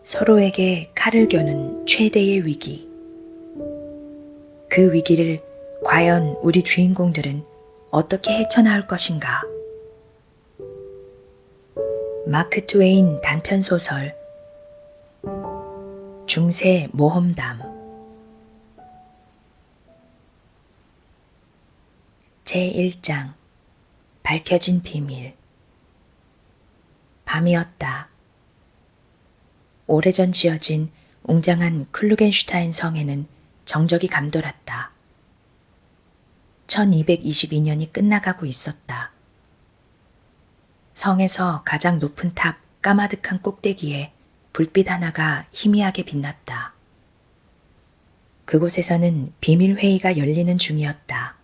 서로에게 칼을 겨눈 최대의 위기. 그 위기를 과연 우리 주인공들은 어떻게 헤쳐나올 것인가? 마크 트웨인 단편소설 중세 모험담 제1장 밝혀진 비밀. 밤이었다. 오래전 지어진 웅장한 클루겐슈타인 성에는 정적이 감돌았다. 1222년이 끝나가고 있었다. 성에서 가장 높은 탑 까마득한 꼭대기에 불빛 하나가 희미하게 빛났다. 그곳에서는 비밀회의가 열리는 중이었다.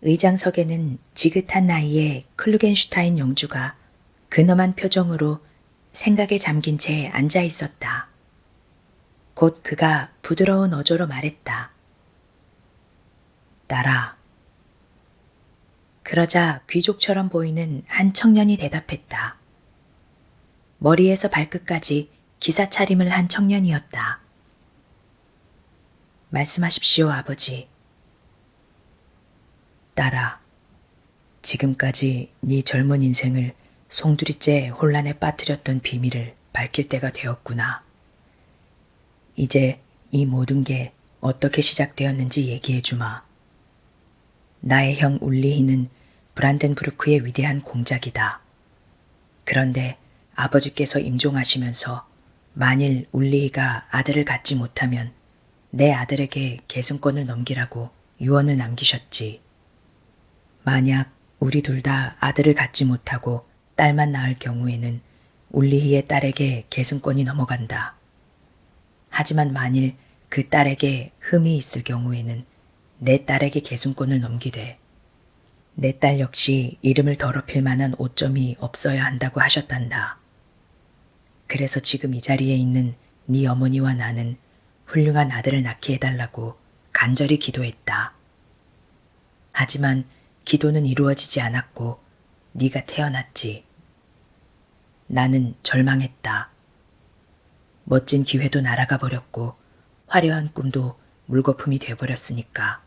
의장석에는 지긋한 나이의 클루겐슈타인 영주가 근엄한 표정으로 생각에 잠긴 채 앉아 있었다. 곧 그가 부드러운 어조로 말했다. 나라. 그러자 귀족처럼 보이는 한 청년이 대답했다. 머리에서 발끝까지 기사 차림을 한 청년이었다. 말씀하십시오, 아버지. 딸아, 지금까지 네 젊은 인생을 송두리째 혼란에 빠뜨렸던 비밀을 밝힐 때가 되었구나. 이제 이 모든 게 어떻게 시작되었는지 얘기해 주마. 나의 형 울리히는 브란덴부르크의 위대한 공작이다. 그런데 아버지께서 임종하시면서 만일 울리히가 아들을 갖지 못하면 내 아들에게 계승권을 넘기라고 유언을 남기셨지. 만약 우리 둘 다 아들을 갖지 못하고 딸만 낳을 경우에는 울리히의 딸에게 계승권이 넘어간다. 하지만 만일 그 딸에게 흠이 있을 경우에는 내 딸에게 계승권을 넘기되 내 딸 역시 이름을 더럽힐 만한 오점이 없어야 한다고 하셨단다. 그래서 지금 이 자리에 있는 네 어머니와 나는 훌륭한 아들을 낳게 해달라고 간절히 기도했다. 하지만 기도는 이루어지지 않았고 네가 태어났지. 나는 절망했다. 멋진 기회도 날아가 버렸고 화려한 꿈도 물거품이 되어버렸으니까.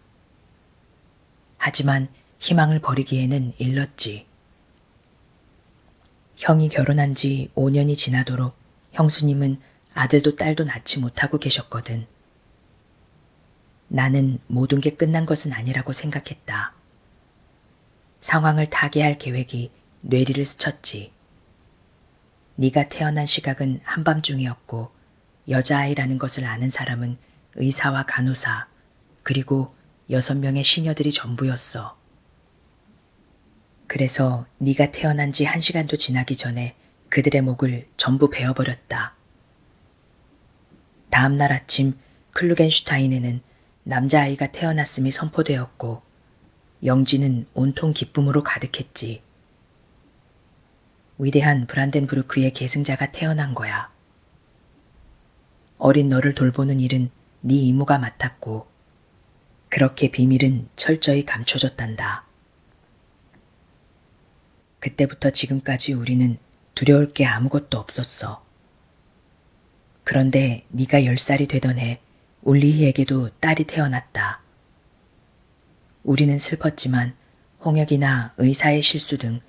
하지만 희망을 버리기에는 일렀지. 형이 결혼한 지 5년이 지나도록 형수님은 아들도 딸도 낳지 못하고 계셨거든. 나는 모든 게 끝난 것은 아니라고 생각했다. 상황을 타개할 계획이 뇌리를 스쳤지. 네가 태어난 시각은 한밤중이었고 여자아이라는 것을 아는 사람은 의사와 간호사 그리고 6명의 시녀들이 전부였어. 그래서 네가 태어난 지 1시간도 지나기 전에 그들의 목을 전부 베어버렸다. 다음 날 아침 클루겐슈타인에는 남자아이가 태어났음이 선포되었고 영지는 온통 기쁨으로 가득했지. 위대한 브란덴부르크의 계승자가 태어난 거야. 어린 너를 돌보는 일은 네 이모가 맡았고 그렇게 비밀은 철저히 감춰졌단다. 그때부터 지금까지 우리는 두려울 게 아무것도 없었어. 그런데 네가 10살이 되던 해 울리히에게도 딸이 태어났다. 우리는 슬펐지만 홍역이나 의사의 실수 등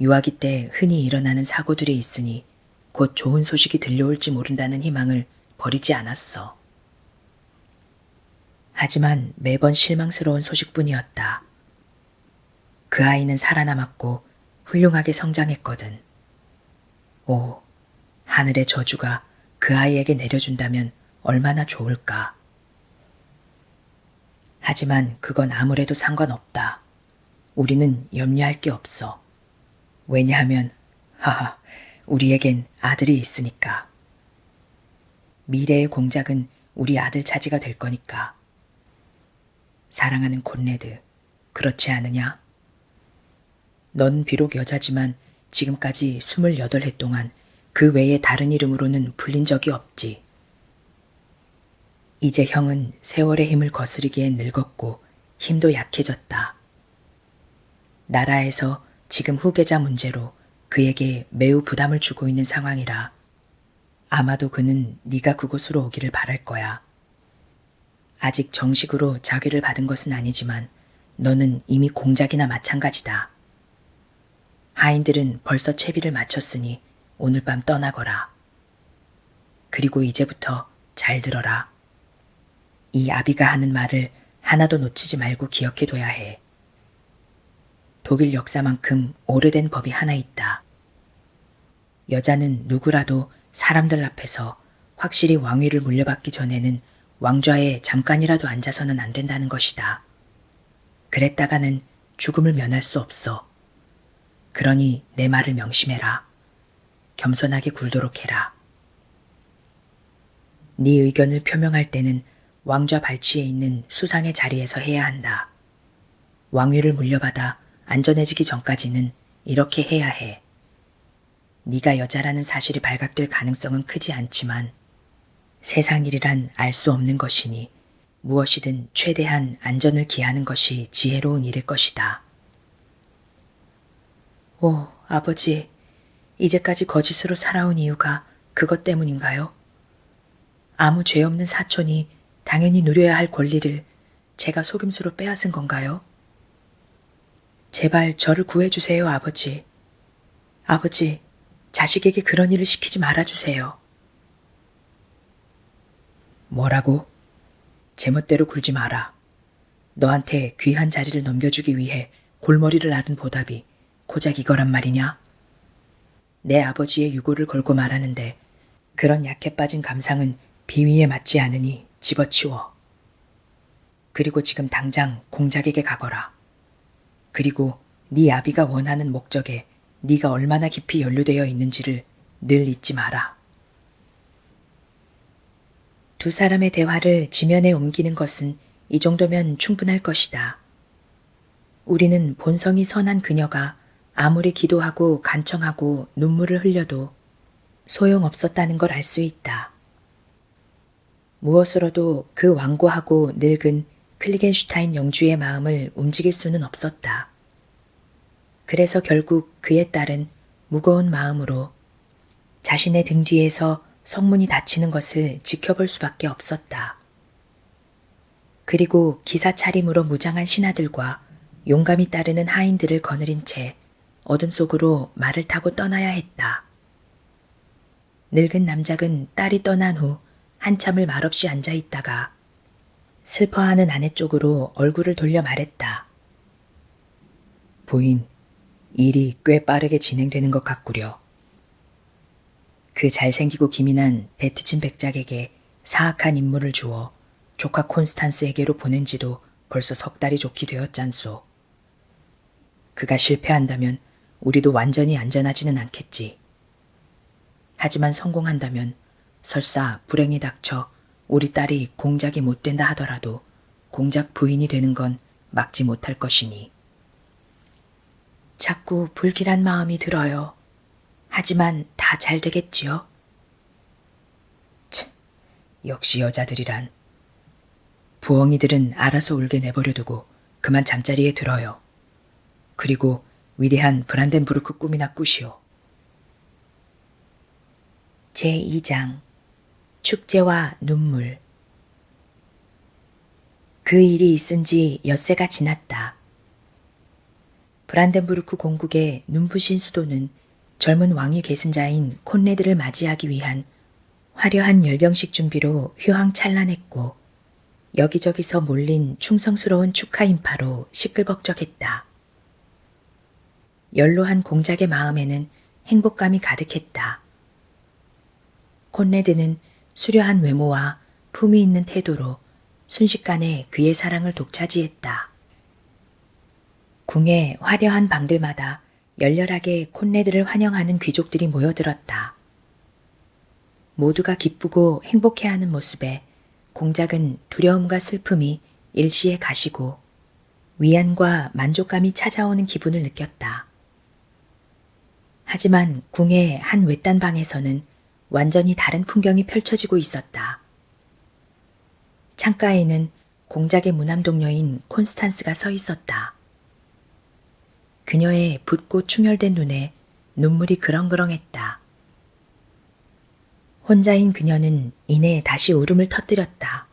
유아기 때 흔히 일어나는 사고들이 있으니 곧 좋은 소식이 들려올지 모른다는 희망을 버리지 않았어. 하지만 매번 실망스러운 소식뿐이었다. 그 아이는 살아남았고 훌륭하게 성장했거든. 오, 하늘의 저주가 그 아이에게 내려준다면 얼마나 좋을까. 하지만 그건 아무래도 상관없다. 우리는 염려할 게 없어. 왜냐하면 우리에겐 아들이 있으니까. 미래의 공작은 우리 아들 차지가 될 거니까. 사랑하는 콘레드, 그렇지 않으냐? 넌 비록 여자지만 지금까지 28해 동안 그 외에 다른 이름으로는 불린 적이 없지. 이제 형은 세월의 힘을 거스르기엔 늙었고 힘도 약해졌다. 나라에서 지금 후계자 문제로 그에게 매우 부담을 주고 있는 상황이라 아마도 그는 네가 그곳으로 오기를 바랄 거야. 아직 정식으로 자귀를 받은 것은 아니지만 너는 이미 공작이나 마찬가지다. 하인들은 벌써 채비를 마쳤으니 오늘 밤 떠나거라. 그리고 이제부터 잘 들어라. 이 아비가 하는 말을 하나도 놓치지 말고 기억해둬야 해. 독일 역사만큼 오래된 법이 하나 있다. 여자는 누구라도 사람들 앞에서 확실히 왕위를 물려받기 전에는 왕좌에 잠깐이라도 앉아서는 안 된다는 것이다. 그랬다가는 죽음을 면할 수 없어. 그러니 내 말을 명심해라. 겸손하게 굴도록 해라. 네 의견을 표명할 때는 왕좌 발치에 있는 수상의 자리에서 해야 한다. 왕위를 물려받아 안전해지기 전까지는 이렇게 해야 해. 네가 여자라는 사실이 발각될 가능성은 크지 않지만 세상 일이란 알 수 없는 것이니 무엇이든 최대한 안전을 기하는 것이 지혜로운 일일 것이다. 오, 아버지, 이제까지 거짓으로 살아온 이유가 그것 때문인가요? 아무 죄 없는 사촌이 당연히 누려야 할 권리를 제가 속임수로 빼앗은 건가요? 제발 저를 구해주세요, 아버지. 아버지, 자식에게 그런 일을 시키지 말아주세요. 뭐라고? 제멋대로 굴지 마라. 너한테 귀한 자리를 넘겨주기 위해 골머리를 앓은 보답이 고작 이거란 말이냐? 내 아버지의 유고를 걸고 말하는데 그런 약해 빠진 감상은 비위에 맞지 않으니 집어치워. 그리고 지금 당장 공작에게 가거라. 그리고 네 아비가 원하는 목적에 네가 얼마나 깊이 연루되어 있는지를 늘 잊지 마라. 두 사람의 대화를 지면에 옮기는 것은 이 정도면 충분할 것이다. 우리는 본성이 선한 그녀가 아무리 기도하고 간청하고 눈물을 흘려도 소용없었다는 걸 알 수 있다. 무엇으로도 그 완고하고 늙은 클리겐슈타인 영주의 마음을 움직일 수는 없었다. 그래서 결국 그의 딸은 무거운 마음으로 자신의 등 뒤에서 성문이 닫히는 것을 지켜볼 수밖에 없었다. 그리고 기사 차림으로 무장한 신하들과 용감히 따르는 하인들을 거느린 채 어둠 속으로 말을 타고 떠나야 했다. 늙은 남작은 딸이 떠난 후 한참을 말없이 앉아 있다가 슬퍼하는 아내 쪽으로 얼굴을 돌려 말했다. 부인, 일이 꽤 빠르게 진행되는 것 같구려. 그 잘생기고 기민한 데트친 백작에게 사악한 임무를 주어 조카 콘스탄스에게로 보낸 지도 벌써 3달이 좋게 되었잖소. 그가 실패한다면 우리도 완전히 안전하지는 않겠지. 하지만 성공한다면 설사 불행이 닥쳐 우리 딸이 공작이 못 된다 하더라도 공작 부인이 되는 건 막지 못할 것이니. 자꾸 불길한 마음이 들어요. 하지만 다 잘 되겠지요? 참, 역시 여자들이란. 부엉이들은 알아서 울게 내버려두고 그만 잠자리에 들어요. 그리고 위대한 브란덴부르크 꿈이나 꾸시오. 제2장 축제와 눈물. 그 일이 있은 지 엿새가 지났다. 브란덴부르크 공국의 눈부신 수도는 젊은 왕위 계승자인 콘레드를 맞이하기 위한 화려한 열병식 준비로 휘황찬란했고 여기저기서 몰린 충성스러운 축하 인파로 시끌벅적했다. 연로한 공작의 마음에는 행복감이 가득했다. 콘레드는 수려한 외모와 품위 있는 태도로 순식간에 그의 사랑을 독차지했다. 궁의 화려한 방들마다 열렬하게 콘레드를 환영하는 귀족들이 모여들었다. 모두가 기쁘고 행복해하는 모습에 공작은 두려움과 슬픔이 일시에 가시고 위안과 만족감이 찾아오는 기분을 느꼈다. 하지만 궁의 한 외딴 방에서는 완전히 다른 풍경이 펼쳐지고 있었다. 창가에는 공작의 무남동녀인 콘스탄스가 서 있었다. 그녀의 붓고 충혈된 눈에 눈물이 그렁그렁했다. 혼자인 그녀는 이내 다시 울음을 터뜨렸다.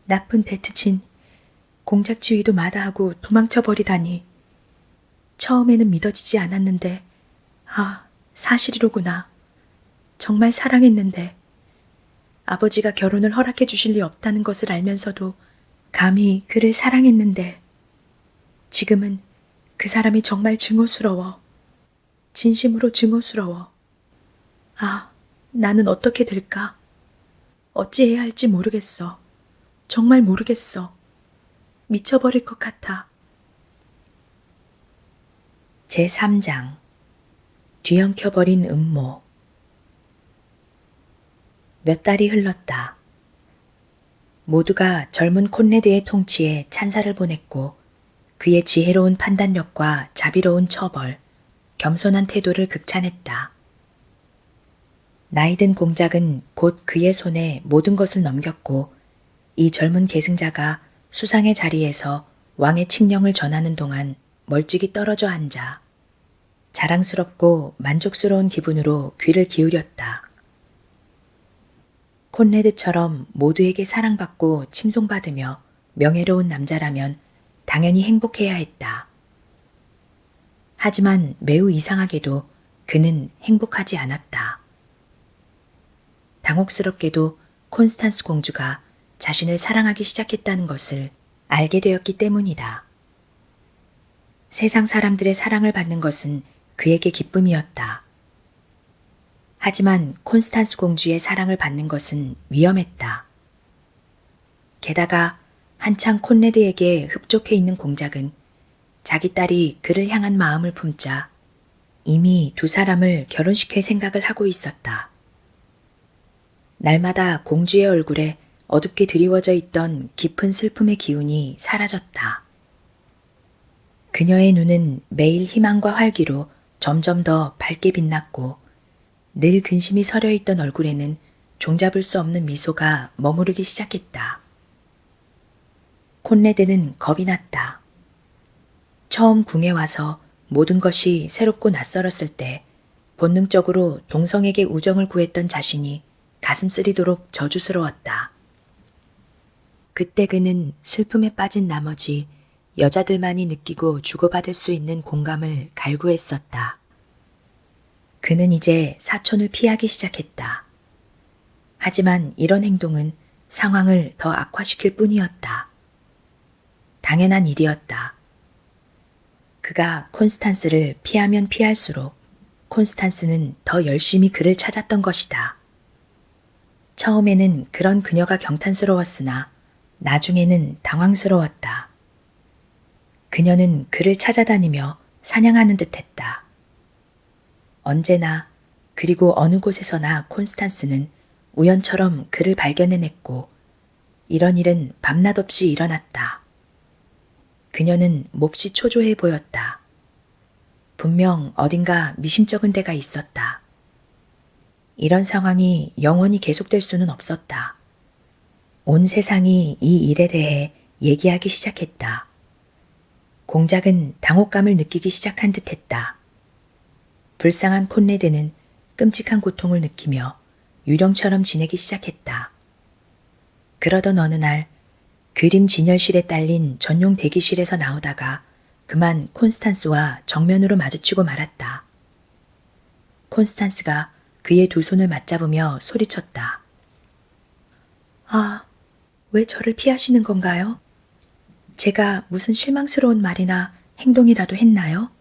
나쁜 베트친, 공작 지휘도 마다하고 도망쳐버리다니. 처음에는 믿어지지 않았는데, 아, 사실이로구나. 정말 사랑했는데, 아버지가 결혼을 허락해 주실 리 없다는 것을 알면서도 감히 그를 사랑했는데, 지금은 그 사람이 정말 증오스러워. 진심으로 증오스러워. 아, 나는 어떻게 될까? 어찌해야 할지 모르겠어. 정말 모르겠어. 미쳐버릴 것 같아. 제3장 뒤엉켜버린 음모. 몇 달이 흘렀다. 모두가 젊은 콘레드의 통치에 찬사를 보냈고 그의 지혜로운 판단력과 자비로운 처벌, 겸손한 태도를 극찬했다. 나이든 공작은 곧 그의 손에 모든 것을 넘겼고 이 젊은 계승자가 수상의 자리에서 왕의 칙령을 전하는 동안 멀찍이 떨어져 앉아 자랑스럽고 만족스러운 기분으로 귀를 기울였다. 콘레드처럼 모두에게 사랑받고 칭송받으며 명예로운 남자라면 당연히 행복해야 했다. 하지만 매우 이상하게도 그는 행복하지 않았다. 당혹스럽게도 콘스탄스 공주가 자신을 사랑하기 시작했다는 것을 알게 되었기 때문이다. 세상 사람들의 사랑을 받는 것은 그에게 기쁨이었다. 하지만 콘스탄스 공주의 사랑을 받는 것은 위험했다. 게다가 한창 콘레드에게 흡족해 있는 공작은 자기 딸이 그를 향한 마음을 품자 이미 두 사람을 결혼시킬 생각을 하고 있었다. 날마다 공주의 얼굴에 어둡게 드리워져 있던 깊은 슬픔의 기운이 사라졌다. 그녀의 눈은 매일 희망과 활기로 점점 더 밝게 빛났고 늘 근심이 서려 있던 얼굴에는 종잡을 수 없는 미소가 머무르기 시작했다. 콘레드는 겁이 났다. 처음 궁에 와서 모든 것이 새롭고 낯설었을 때 본능적으로 동성에게 우정을 구했던 자신이 가슴 쓰리도록 저주스러웠다. 그때 그는 슬픔에 빠진 나머지 여자들만이 느끼고 주고받을 수 있는 공감을 갈구했었다. 그는 이제 사촌을 피하기 시작했다. 하지만 이런 행동은 상황을 더 악화시킬 뿐이었다. 당연한 일이었다. 그가 콘스탄스를 피하면 피할수록 콘스탄스는 더 열심히 그를 찾았던 것이다. 처음에는 그런 그녀가 경탄스러웠으나 나중에는 당황스러웠다. 그녀는 그를 찾아다니며 사냥하는 듯했다. 언제나 그리고 어느 곳에서나 콘스탄스는 우연처럼 그를 발견해냈고 이런 일은 밤낮 없이 일어났다. 그녀는 몹시 초조해 보였다. 분명 어딘가 미심쩍은 데가 있었다. 이런 상황이 영원히 계속될 수는 없었다. 온 세상이 이 일에 대해 얘기하기 시작했다. 공작은 당혹감을 느끼기 시작한 듯했다. 불쌍한 콘레드는 끔찍한 고통을 느끼며 유령처럼 지내기 시작했다. 그러던 어느 날 그림 진열실에 딸린 전용 대기실에서 나오다가 그만 콘스탄스와 정면으로 마주치고 말았다. 콘스탄스가 그의 두 손을 맞잡으며 소리쳤다. 아, 왜 저를 피하시는 건가요? 제가 무슨 실망스러운 말이나 행동이라도 했나요?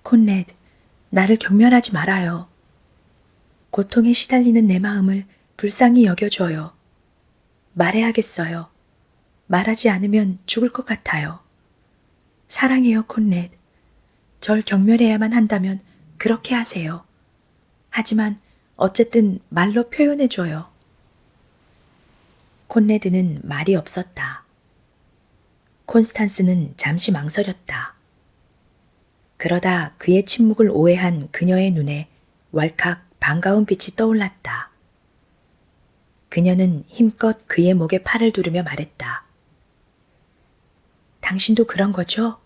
콘레드, 나를 경멸하지 말아요. 고통에 시달리는 내 마음을 불쌍히 여겨줘요. 말해야겠어요. 말하지 않으면 죽을 것 같아요. 사랑해요, 콘레드. 절 경멸해야만 한다면 그렇게 하세요. 하지만 어쨌든 말로 표현해줘요. 콘레드는 말이 없었다. 콘스탄스는 잠시 망설였다. 그러다 그의 침묵을 오해한 그녀의 눈에 왈칵 반가운 빛이 떠올랐다. 그녀는 힘껏 그의 목에 팔을 두르며 말했다. 당신도 그런 거죠?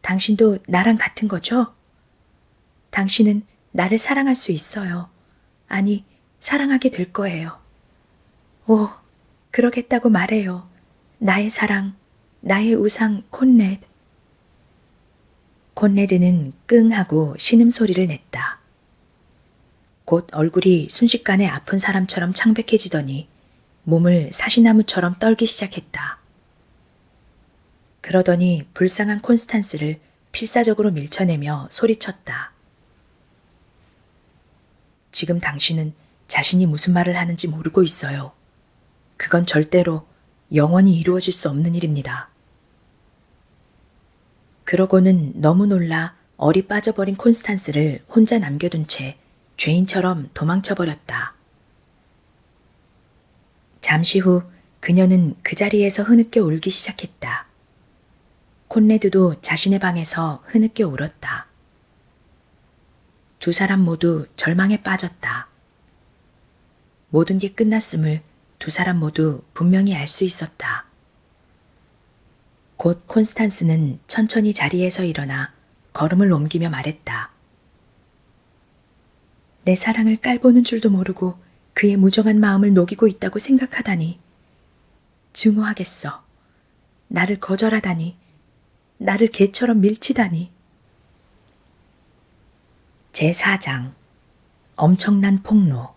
당신도 나랑 같은 거죠? 당신은 나를 사랑할 수 있어요. 아니, 사랑하게 될 거예요. 오, 그러겠다고 말해요. 나의 사랑, 나의 우상 콘레드. 콘레드는 끙 하고 신음소리를 냈다. 곧 얼굴이 순식간에 아픈 사람처럼 창백해지더니 몸을 사시나무처럼 떨기 시작했다. 그러더니 불쌍한 콘스탄스를 필사적으로 밀쳐내며 소리쳤다. 지금 당신은 자신이 무슨 말을 하는지 모르고 있어요. 그건 절대로 영원히 이루어질 수 없는 일입니다. 그러고는 너무 놀라 얼이 빠져버린 콘스탄스를 혼자 남겨둔 채 죄인처럼 도망쳐버렸다. 잠시 후 그녀는 그 자리에서 흐느껴 울기 시작했다. 콘레드도 자신의 방에서 흐느껴 울었다. 두 사람 모두 절망에 빠졌다. 모든 게 끝났음을 두 사람 모두 분명히 알 수 있었다. 곧 콘스탄스는 천천히 자리에서 일어나 걸음을 옮기며 말했다. 내 사랑을 깔보는 줄도 모르고 그의 무정한 마음을 녹이고 있다고 생각하다니. 증오하겠어. 나를 거절하다니. 나를 개처럼 밀치다니. 제4장 엄청난 폭로.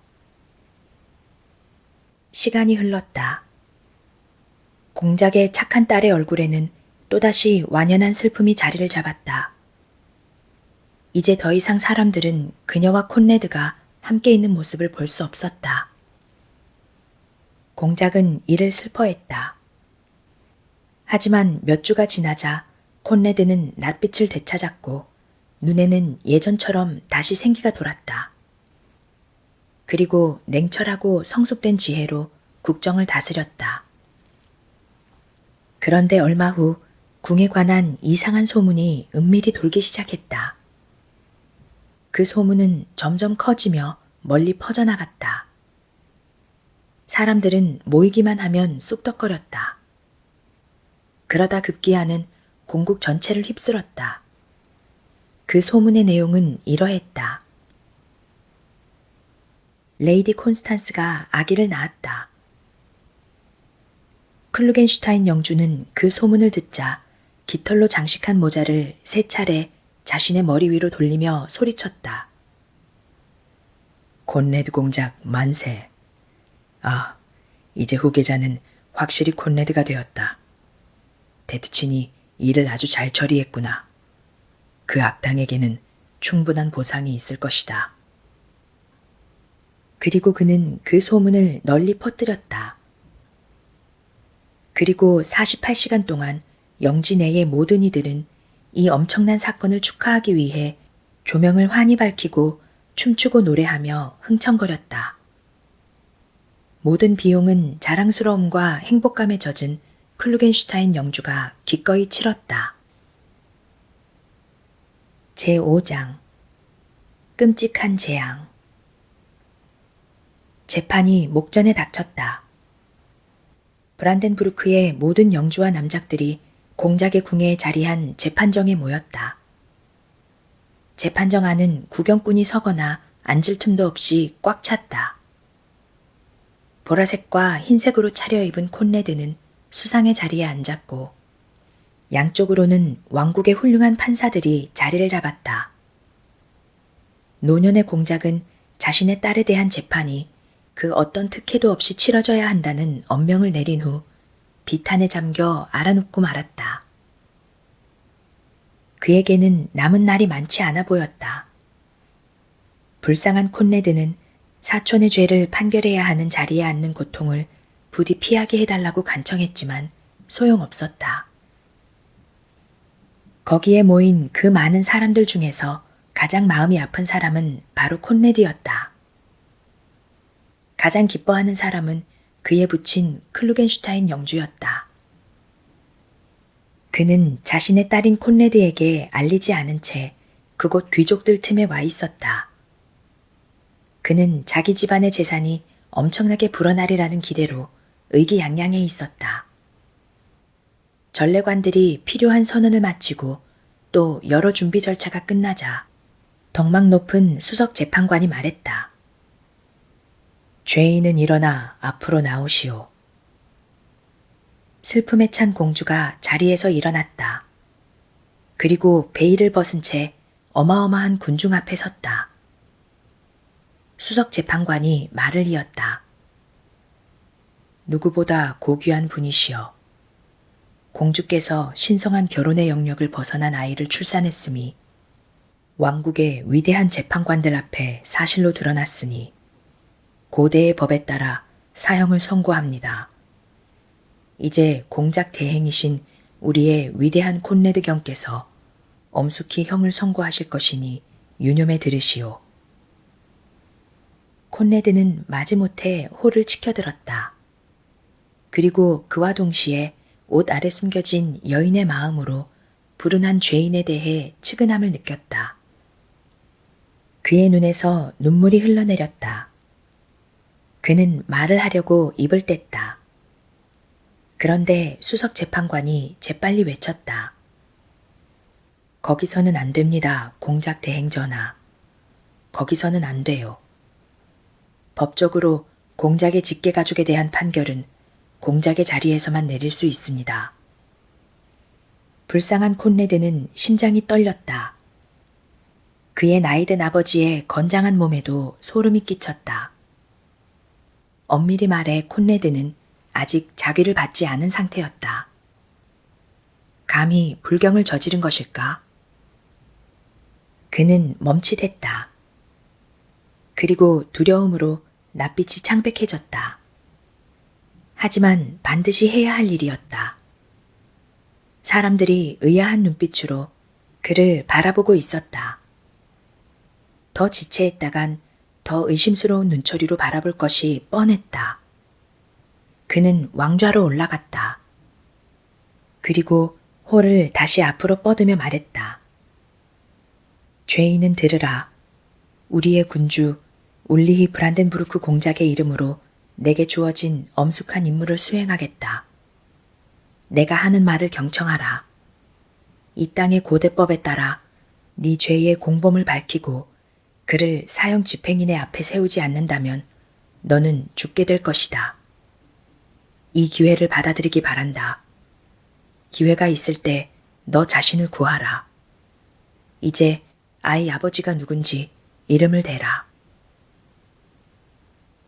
시간이 흘렀다. 공작의 착한 딸의 얼굴에는 또다시 완연한 슬픔이 자리를 잡았다. 이제 더 이상 사람들은 그녀와 콘레드가 함께 있는 모습을 볼 수 없었다. 공작은 이를 슬퍼했다. 하지만 몇 주가 지나자 콘레드는 낯빛을 되찾았고 눈에는 예전처럼 다시 생기가 돌았다. 그리고 냉철하고 성숙된 지혜로 국정을 다스렸다. 그런데 얼마 후 궁에 관한 이상한 소문이 은밀히 돌기 시작했다. 그 소문은 점점 커지며 멀리 퍼져나갔다. 사람들은 모이기만 하면 쑥덕거렸다. 그러다 급기야는 공국 전체를 휩쓸었다. 그 소문의 내용은 이러했다. 레이디 콘스탄스가 아기를 낳았다. 클루겐슈타인 영주는 그 소문을 듣자 깃털로 장식한 모자를 3차례 자신의 머리 위로 돌리며 소리쳤다. 콘레드 공작 만세. 아, 이제 후계자는 확실히 콘레드가 되었다. 데트친이 일을 아주 잘 처리했구나. 그 악당에게는 충분한 보상이 있을 것이다. 그리고 그는 그 소문을 널리 퍼뜨렸다. 그리고 48시간 동안 영지 내의 모든 이들은 이 엄청난 사건을 축하하기 위해 조명을 환히 밝히고 춤추고 노래하며 흥청거렸다. 모든 비용은 자랑스러움과 행복감에 젖은 클루겐슈타인 영주가 기꺼이 치렀다. 제5장 끔찍한 재앙. 재판이 목전에 닥쳤다. 브란덴부르크의 모든 영주와 남작들이 공작의 궁에 자리한 재판정에 모였다. 재판정 안은 구경꾼이 서거나 앉을 틈도 없이 꽉 찼다. 보라색과 흰색으로 차려입은 콘레드는 수상의 자리에 앉았고 양쪽으로는 왕국의 훌륭한 판사들이 자리를 잡았다. 노년의 공작은 자신의 딸에 대한 재판이 그 어떤 특혜도 없이 치러져야 한다는 엄명을 내린 후 비탄에 잠겨 알아눕고 말았다. 그에게는 남은 날이 많지 않아 보였다. 불쌍한 콘레드는 사촌의 죄를 판결해야 하는 자리에 앉는 고통을 부디 피하게 해달라고 간청했지만 소용없었다. 거기에 모인 그 많은 사람들 중에서 가장 마음이 아픈 사람은 바로 콘레드였다. 가장 기뻐하는 사람은 그에 붙인 클루겐슈타인 영주였다. 그는 자신의 딸인 콘레드에게 알리지 않은 채 그곳 귀족들 틈에 와 있었다. 그는 자기 집안의 재산이 엄청나게 불어나리라는 기대로 의기양양해 있었다. 전례관들이 필요한 선언을 마치고 또 여러 준비 절차가 끝나자 덕망 높은 수석 재판관이 말했다. 죄인은 일어나 앞으로 나오시오. 슬픔에 찬 공주가 자리에서 일어났다. 그리고 베일을 벗은 채 어마어마한 군중 앞에 섰다. 수석 재판관이 말을 이었다. 누구보다 고귀한 분이시여. 공주께서 신성한 결혼의 영역을 벗어난 아이를 출산했음이 왕국의 위대한 재판관들 앞에 사실로 드러났으니 고대의 법에 따라 사형을 선고합니다. 이제 공작 대행이신 우리의 위대한 콘레드 경께서 엄숙히 형을 선고하실 것이니 유념해 들으시오. 콘레드는 마지못해 홀을 치켜들었다. 그리고 그와 동시에 옷 아래 숨겨진 여인의 마음으로 불운한 죄인에 대해 측은함을 느꼈다. 그의 눈에서 눈물이 흘러내렸다. 그는 말을 하려고 입을 뗐다. 그런데 수석 재판관이 재빨리 외쳤다. 거기서는 안 됩니다, 공작 대행 전하. 거기서는 안 돼요. 법적으로 공작의 직계가족에 대한 판결은 공작의 자리에서만 내릴 수 있습니다. 불쌍한 콘레드는 심장이 떨렸다. 그의 나이든 아버지의 건장한 몸에도 소름이 끼쳤다. 엄밀히 말해 콘레드는 아직 자귀를 받지 않은 상태였다. 감히 불경을 저지른 것일까? 그는 멈칫했다. 그리고 두려움으로 낯빛이 창백해졌다. 하지만 반드시 해야 할 일이었다. 사람들이 의아한 눈빛으로 그를 바라보고 있었다. 더 지체했다간 더 의심스러운 눈초리로 바라볼 것이 뻔했다. 그는 왕좌로 올라갔다. 그리고 홀을 다시 앞으로 뻗으며 말했다. 죄인은 들으라. 우리의 군주 울리히 브란덴부르크 공작의 이름으로 내게 주어진 엄숙한 임무를 수행하겠다. 내가 하는 말을 경청하라. 이 땅의 고대법에 따라 네 죄의 공범을 밝히고 그를 사형 집행인의 앞에 세우지 않는다면 너는 죽게 될 것이다. 이 기회를 받아들이기 바란다. 기회가 있을 때 너 자신을 구하라. 이제 아이 아버지가 누군지 이름을 대라.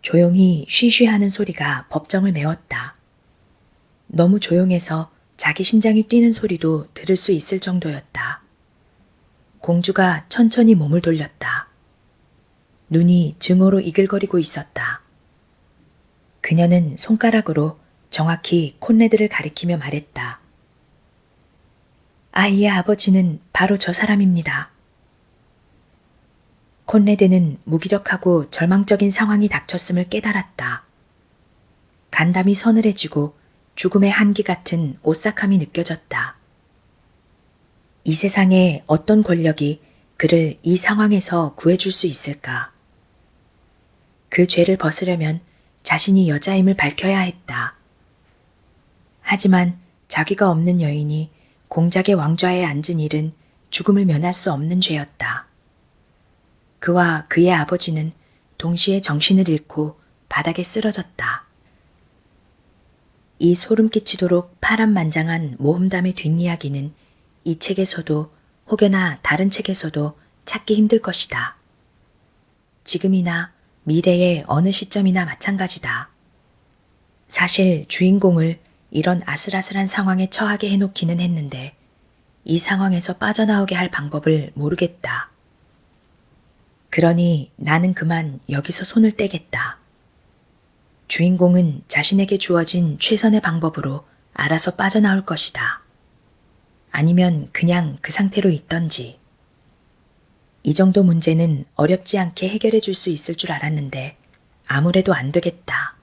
조용히 쉬쉬하는 소리가 법정을 메웠다. 너무 조용해서 자기 심장이 뛰는 소리도 들을 수 있을 정도였다. 공주가 천천히 몸을 돌렸다. 눈이 증오로 이글거리고 있었다. 그녀는 손가락으로 정확히 콘레드를 가리키며 말했다. 아이의 아버지는 바로 저 사람입니다. 콘레드는 무기력하고 절망적인 상황이 닥쳤음을 깨달았다. 간담이 서늘해지고 죽음의 한기 같은 오싹함이 느껴졌다. 이 세상에 어떤 권력이 그를 이 상황에서 구해줄 수 있을까? 그 죄를 벗으려면 자신이 여자임을 밝혀야 했다. 하지만 자귀가 없는 여인이 공작의 왕좌에 앉은 일은 죽음을 면할 수 없는 죄였다. 그와 그의 아버지는 동시에 정신을 잃고 바닥에 쓰러졌다. 이 소름 끼치도록 파란만장한 모험담의 뒷이야기는 이 책에서도 혹여나 다른 책에서도 찾기 힘들 것이다. 지금이나 미래의 어느 시점이나 마찬가지다. 사실 주인공을 이런 아슬아슬한 상황에 처하게 해놓기는 했는데 이 상황에서 빠져나오게 할 방법을 모르겠다. 그러니 나는 그만 여기서 손을 떼겠다. 주인공은 자신에게 주어진 최선의 방법으로 알아서 빠져나올 것이다. 아니면 그냥 그 상태로 있던지. 이 정도 문제는 어렵지 않게 해결해 줄 수 있을 줄 알았는데 아무래도 안 되겠다.